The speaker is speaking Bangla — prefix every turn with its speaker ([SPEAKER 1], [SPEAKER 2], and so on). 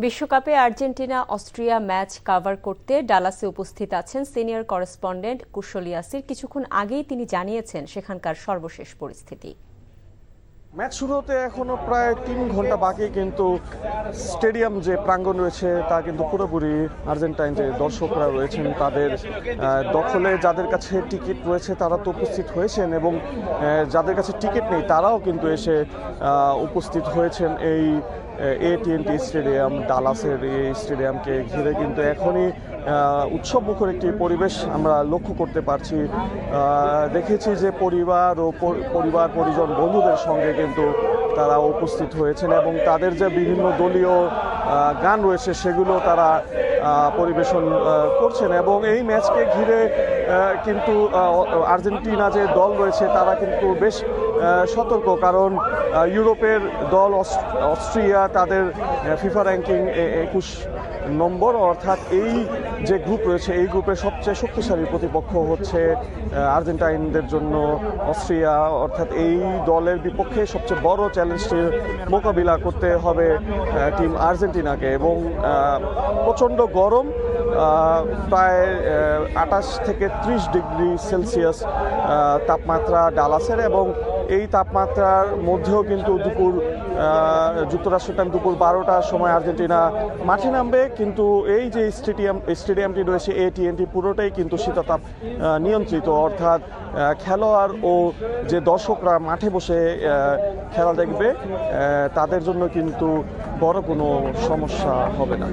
[SPEAKER 1] বিশ্বকাপে আর্জেন্টিনা অস্ট্রিয়া ম্যাচ কভার করতে ডালাসে উপস্থিত আছেন সিনিয়র করেসপন্ডেন্ট কুশল ইয়াসির। কিছুক্ষণ আগেই তিনি জানিয়েছেন সেখানকার সর্বশেষ পরিস্থিতি।
[SPEAKER 2] ম্যাচ শুরু হতে এখনো প্রায় 3 ঘন্টা বাকি, কিন্তু স্টেডিয়াম যে প্রাঙ্গণ রয়েছে তা কিন্তু পুরোপুরি আর্জেন্টাইন যে দর্শকরা রয়েছেন তাদের দখলে। যাদের কাছে টিকিট রয়েছে তারা তো উপস্থিত হয়েছেন, এবং যাদের কাছে টিকিট নেই তারাও কিন্তু এসে উপস্থিত হয়েছেন এই AT&T স্টেডিয়াম, ডালাসের এই স্টেডিয়ামকে ঘিরে কিন্তু এখনই উৎসবমুখর একটি পরিবেশ আমরা লক্ষ্য করতে পারছি। দেখেছি যে পরিবার পরিজন বন্ধুদের সঙ্গে কিন্তু তারা উপস্থিত হয়েছেন, এবং তাদের যে বিভিন্ন দলীয় গান রয়েছে সেগুলো তারা পরিবেশন করছেন। এবং এই ম্যাচকে ঘিরে কিন্তু আর্জেন্টিনা যে দল রয়েছে তারা কিন্তু বেশ সতর্ক, কারণ ইউরোপের দল অস্ট্রিয়া তাদের ফিফা র্যাঙ্কিং 21 নম্বর, অর্থাৎ এই যে গ্রুপ রয়েছে এই গ্রুপের সবচেয়ে শক্তিশালী প্রতিপক্ষ হচ্ছে আর্জেন্টাইনদের জন্য অস্ট্রিয়া। অর্থাৎ এই দলের বিপক্ষে সবচেয়ে বড় চ্যালেঞ্জটির মোকাবিলা করতে হবে টিম আর্জেন্টিনাকে। এবং প্রচণ্ড গরম, প্রায় 28 থেকে 30 ডিগ্রি সেলসিয়াস তাপমাত্রা ডালাসের, এবং এই তাপমাত্রার মধ্যেও কিন্তু যুক্তরাষ্ট্রের টাইম দুপুর 12টার সময় আর্জেন্টিনা মাঠে নামবে। কিন্তু এই যে স্টেডিয়ামটি রয়েছে AT&T পুরোটাই কিন্তু শীতাতাপ নিয়ন্ত্রিত, অর্থাৎ খেলোয়াড় ও যে দর্শকরা মাঠে বসে খেলা দেখবে তাদের জন্য কিন্তু বড় কোনো সমস্যা হবে না।